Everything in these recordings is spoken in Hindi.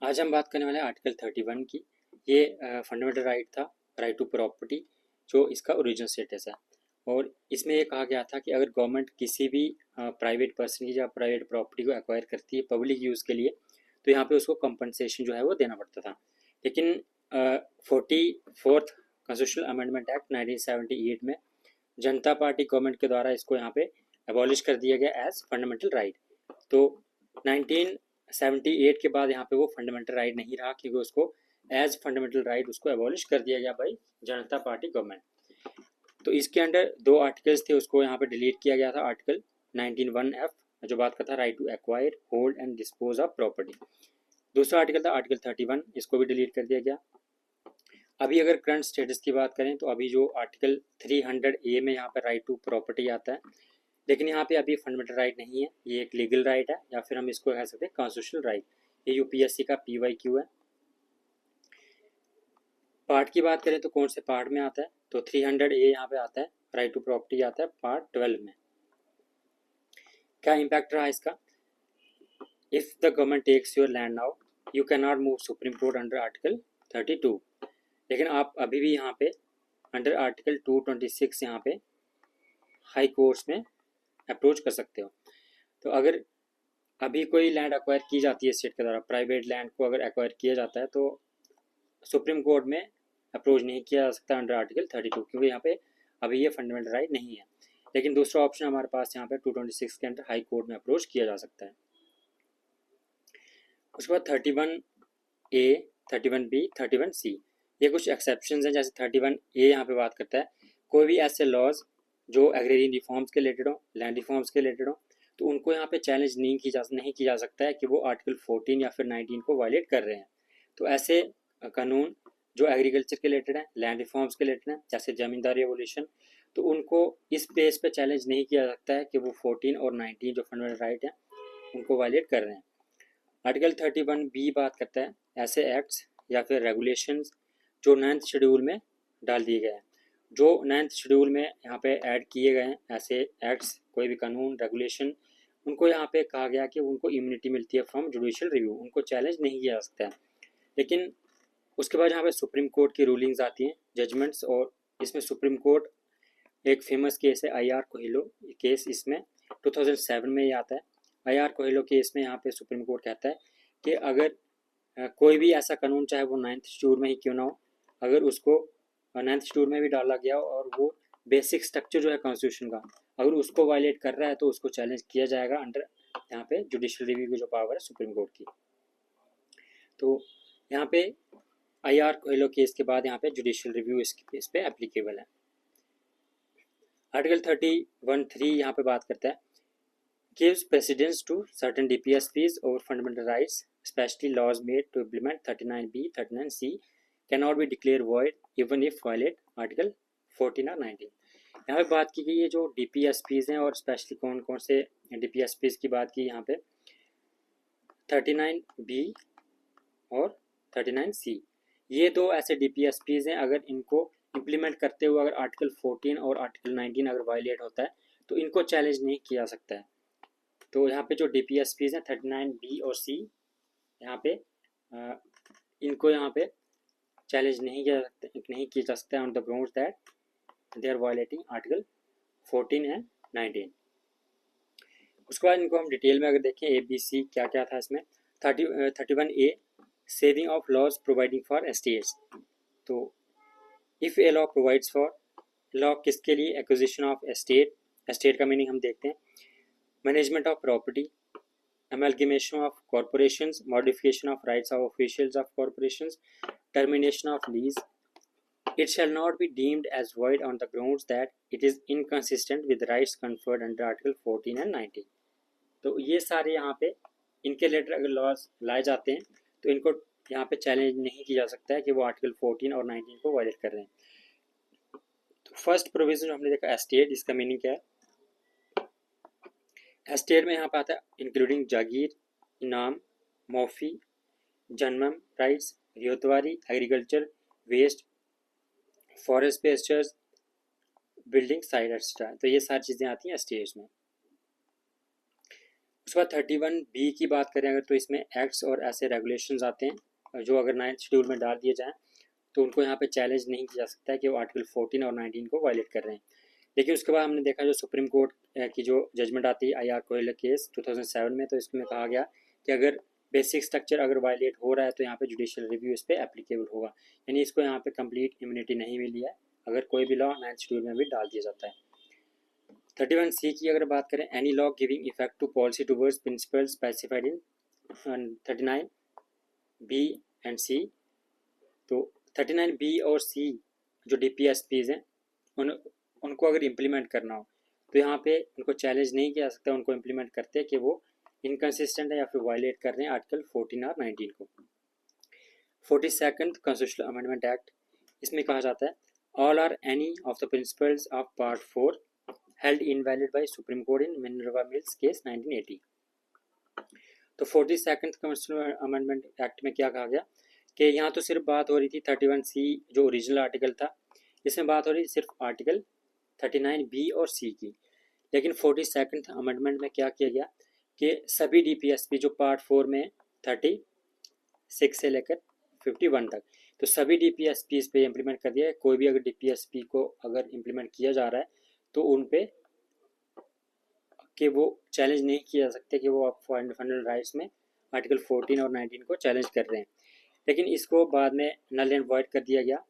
आज हम बात करने वाले हैं आर्टिकल 31 की। ये फंडामेंटल राइट था, राइट टू प्रॉपर्टी, जो इसका ओरिजिनल स्टेटस है। और इसमें ये कहा गया था कि अगर गवर्नमेंट किसी भी प्राइवेट पर्सन की या प्राइवेट प्रॉपर्टी को एक्वायर करती है पब्लिक यूज़ के लिए, तो यहाँ पे उसको कंपनसेशन जो है वो देना पड़ता था। लेकिन 44th कॉन्स्टिट्यूशनल अमेंडमेंट एक्ट 1978 में जनता पार्टी गवर्नमेंट के द्वारा इसको यहाँ पे एबॉलिश कर दिया गया एज फंडामेंटल राइट। तो 1978 के बाद यहाँ पे वो फंडामेंटल राइट नहीं रहा, क्योंकि उसको एज फंडामेंटल राइट उसको एबॉलिश कर दिया गया बाई जनता पार्टी गवर्नमेंट। तो इसके अंडर दो आर्टिकल्स थे, उसको यहाँ पे डिलीट किया गया था। आर्टिकल 19(1)(f) जो बात करता था right to acquire, hold and dispose of property. दूसरा आर्टिकल था आर्टिकल 31, इसको भी डिलीट कर दिया गया। अभी अगर करंट स्टेटस की बात करें तो अभी जो आर्टिकल 300A में यहाँ पर राइट टू प्रॉपर्टी आता है, लेकिन यहाँ पे अभी फंडामेंटल राइट नहीं है, ये एक लीगल राइट है, या फिर हम इसको कह सकते हैं कॉन्स्टिट्यूशनल राइट। ये यूपीएससी का PYQ है। पार्ट की बात करें तो कौन से पार्ट में आता है, तो 300A यहाँ पे आता है, राइट टू प्रॉपर्टी आता है पार्ट 12 में। क्या इम्पैक्ट रहा इसका? If the government takes your land now you can not move supreme court under article 32। लेकिन आप अभी भी यहाँ पे अंडर आर्टिकल 226 यहाँ पे हाई कोर्ट्स में अप्रोच कर सकते हो। तो अगर अभी कोई लैंड एक्वायर की जाती है स्टेट के द्वारा, प्राइवेट लैंड को अगर एक्वायर किया जाता है, तो सुप्रीम कोर्ट में अप्रोच नहीं किया जा सकता अंडर आर्टिकल 32, क्योंकि यहाँ पे अभी ये फंडामेंटल राइट नहीं है। लेकिन दूसरा ऑप्शन हमारे पास यहाँ पे 226 के अंदर हाई कोर्ट में अप्रोच किया जा सकता है। उसके बाद 31A, 31B, 31C, ये कुछ एक्सेप्शन हैं। जैसे 31A यहाँ पे बात करता है कोई भी ऐसे लॉज जो एग्रेरियन रिफॉर्म्स के रिलेटेड हो, लैंड रिफॉर्म्स के रिलेटेड हो, तो उनको यहाँ पे चैलेंज नहीं किया जा सकता है कि वो आर्टिकल 14 या फिर 19 को वायलेट कर रहे हैं। तो ऐसे कानून जो एग्रीकल्चर के रिलेटेड हैं, लैंड रिफॉर्म्स के रिलेटेड हैं, जैसे जमींदारी रेवोल्यूशन, तो उनको इस बेस पे चैलेंज नहीं किया सकता है कि वो 14 और 19 जो फंडामेंटल राइट हैं उनको वायलेट कर रहे हैं। आर्टिकल 31B बात करता है ऐसे एक्ट्स या फिर रेगुलेशंस जो 9th शेड्यूल में डाल दिए गए हैं। जो 9th शेड्यूल में यहाँ पे ऐड किए गए हैं ऐसे एक्ट्स, कोई भी कानून, रेगुलेशन, उनको यहाँ पे कहा गया कि उनको इम्यूनिटी मिलती है फ्रॉम जुडिशियल रिव्यू, उनको चैलेंज नहीं किया जा सकता है। लेकिन उसके बाद यहाँ पे सुप्रीम कोर्ट की रूलिंग्स आती हैं, जजमेंट्स, और इसमें सुप्रीम कोर्ट एक फेमस केस है IR कोहिलो केस, इसमें 2007 में ये आता है। IR कोहिलो केस में यहाँ पे सुप्रीम कोर्ट कहता है कि अगर कोई भी ऐसा कानून, चाहे वो 9th शेड्यूल में ही क्यों ना हो, अगर उसको 9th शेड्यूल में भी डाला गया और वो बेसिक स्ट्रक्चर जो है कॉन्स्टिट्यूशन का, अगर उसको वायलेट कर रहा है, तो उसको चैलेंज किया जाएगा अंडर यहाँ पे जुडिशियल रिव्यू की जो पावर है सुप्रीम कोर्ट की। तो यहाँ पे IR कोहिलो केस के बाद यहाँ पे जुडिशियल रिव्यू इस पे एप्लीकेबल है। आर्टिकल 31(3) यहाँ पे बात करता है gives precedence to certain DPSPs over fundamental rights, especially laws made to implement 39B, 39C cannot be declared void even if violate Article 14 or 19। यहाँ पे बात की गई है जो DPSPs हैं, और स्पेशली कौन कौन से DPSPs की बात की यहाँ पे 39B और 39C, ये दो ऐसे DPSPs हैं, अगर इनको इम्प्लीमेंट करते हुए अगर आर्टिकल 14 और आर्टिकल 19 अगर वायलेट होता है, तो इनको चैलेंज नहीं किया जा सकता है। तो यहाँ पे जो DPSPs हैं 39B और C, यहाँ पे इनको यहाँ पे चैलेंज नहीं किया जा सकता है on the grounds that they are violating article 14 and 19। उसके बाद इनको हम डिटेल में अगर देखें ABC क्या क्या था इसमें। 31A saving of laws providing for estates. तो if a law provides for, law किसके लिए? Acquisition of estate. एस्टेट का मीनिंग हम देखते हैं, management of property, amalgamation of corporations, modification of rights of officials of corporations, termination of lease. It shall not be deemed as void on the grounds that it is inconsistent with rights conferred under Article 14 and 19। तो ये सारे यहाँ पे इनके रिलेटेड अगर लॉज लाए जाते हैं, तो इनको यहाँ पे चैलेंज नहीं किया जा सकता है कि वो आर्टिकल 14 और 19 को वायलेट कर रहे हैं। तो फर्स्ट प्रोविजन हमने देखा एस्टेट, इसका मीनिंग क्या है? एस्टेट में यहाँ पे आता है including jagir, inam, muafi, janmam rights, ryotwari, agriculture, waste, forest pastures, building site etcetera. तो ये सारी चीज़ें आती हैं एस्टेट्स में। उसके बाद 31B की बात करें अगर, तो इसमें एक्ट्स और ऐसे रेगुलेशंस आते हैं जो अगर 9th शेड्यूल में डाल दिए जाएँ तो उनको यहाँ पे चैलेंज नहीं किया जा सकता है कि वो आर्टिकल 14 और 19 को वायलेट कर रहे हैं। लेकिन उसके बाद हमने देखा जो सुप्रीम कोर्ट की जो जजमेंट आती है IR कोयला केस 2007 में, तो इसमें कहा गया कि अगर बेसिक स्ट्रक्चर अगर वायलेट हो रहा है तो यहाँ पे जुडिशियल रिव्यू इस पर एप्लीकेबल होगा, यानी इसको यहाँ पे कंप्लीट इम्यूनिटी नहीं मिली है अगर कोई भी लॉ 9th शेड्यूल में भी डाल दिया जाता है। 31C की अगर बात करें, any law giving effect to policy towards principle specified in 39B and C। तो 39B और C जो DPSPs हैं उनको अगर इम्प्लीमेंट करना हो तो यहाँ पे उनको चैलेंज नहीं किया जा सकता, उनको इम्प्लीमेंट करते हैं कि वो इनकन्सिस्टेंट है या फिर वायलेट कर रहे हैं आर्टिकल 14 और 19 को। 42nd कॉन्स्टिट्यूशनल अमेंडमेंट एक्ट, इसमें कहा जाता है all or any of the principles of part 4 held invalid by supreme court in Minerva mills case 1980। तो 42nd कॉन्स्टिट्यूशनल अमेंडमेंट एक्ट में क्या कहा गया कि यहाँ तो सिर्फ बात हो रही थी 31C जो ओरिजिनल आर्टिकल था, इसमें बात हो रही थी सिर्फ आर्टिकल 39B और C की। लेकिन 42nd अमेंडमेंट में क्या किया गया कि सभी DPSP जो पार्ट 4 में 36 से लेकर 51 तक, तो सभी DPSP इस पे इम्प्लीमेंट कर दिया है। कोई भी अगर DPSP को अगर इम्प्लीमेंट किया जा रहा है तो उन पे कि वो चैलेंज नहीं किया जा सकते कि वो फंडामेंटल राइट्स में आर्टिकल 14 और 19 को चैलेंज कर रहे हैं। लेकिन इसको बाद में नल एंड वॉइड कर दिया गया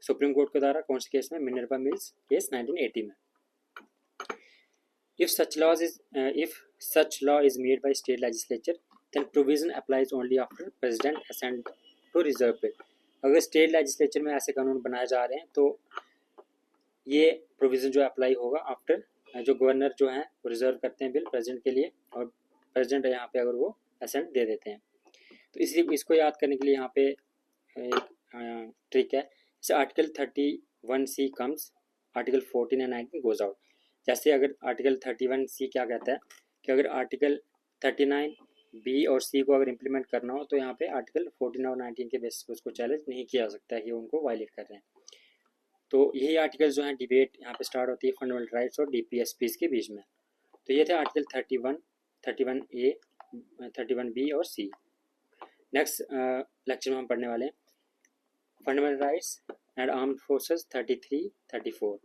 सुप्रीम कोर्ट के द्वारा कौन से केस में, मिनर्वा मिल्स केस 1980 में। if such law is made by state legislature then provision applies only after president assent to reserve bill। अगर स्टेट लेजिस्लेचर में ऐसे कानून बनाए जा रहे हैं तो ये प्रोविजन जो अप्लाई होगा आफ्टर जो गवर्नर जो हैं वो रिजर्व करते हैं बिल प्रेसिडेंट के लिए और प्रेसिडेंट यहाँ पे अगर वो असेंट दे देते हैं। तो इसलिए इसको याद करने के लिए यहाँ पे एक ट्रिक है, जैसे article 31C comes, article 14 and 19 goes out. जैसे अगर आर्टिकल 31C क्या कहता है कि अगर आर्टिकल 39B और C को अगर इम्प्लीमेंट करना हो तो यहाँ पे आर्टिकल 14 और 19 के बेसिस पर उसको चैलेंज नहीं किया जा सकता है कि उनको वायलेट कर रहे हैं। तो यही आर्टिकल जो है डिबेट यहाँ पे स्टार्ट होती है फंडामेंटल राइट्स और DPSPs के बीच में। तो ये थे आर्टिकल 31, 31A, 31B और C। नेक्स्ट लेक्चर में हम पढ़ने वाले हैं fundamental rights and armed forces 33, 34।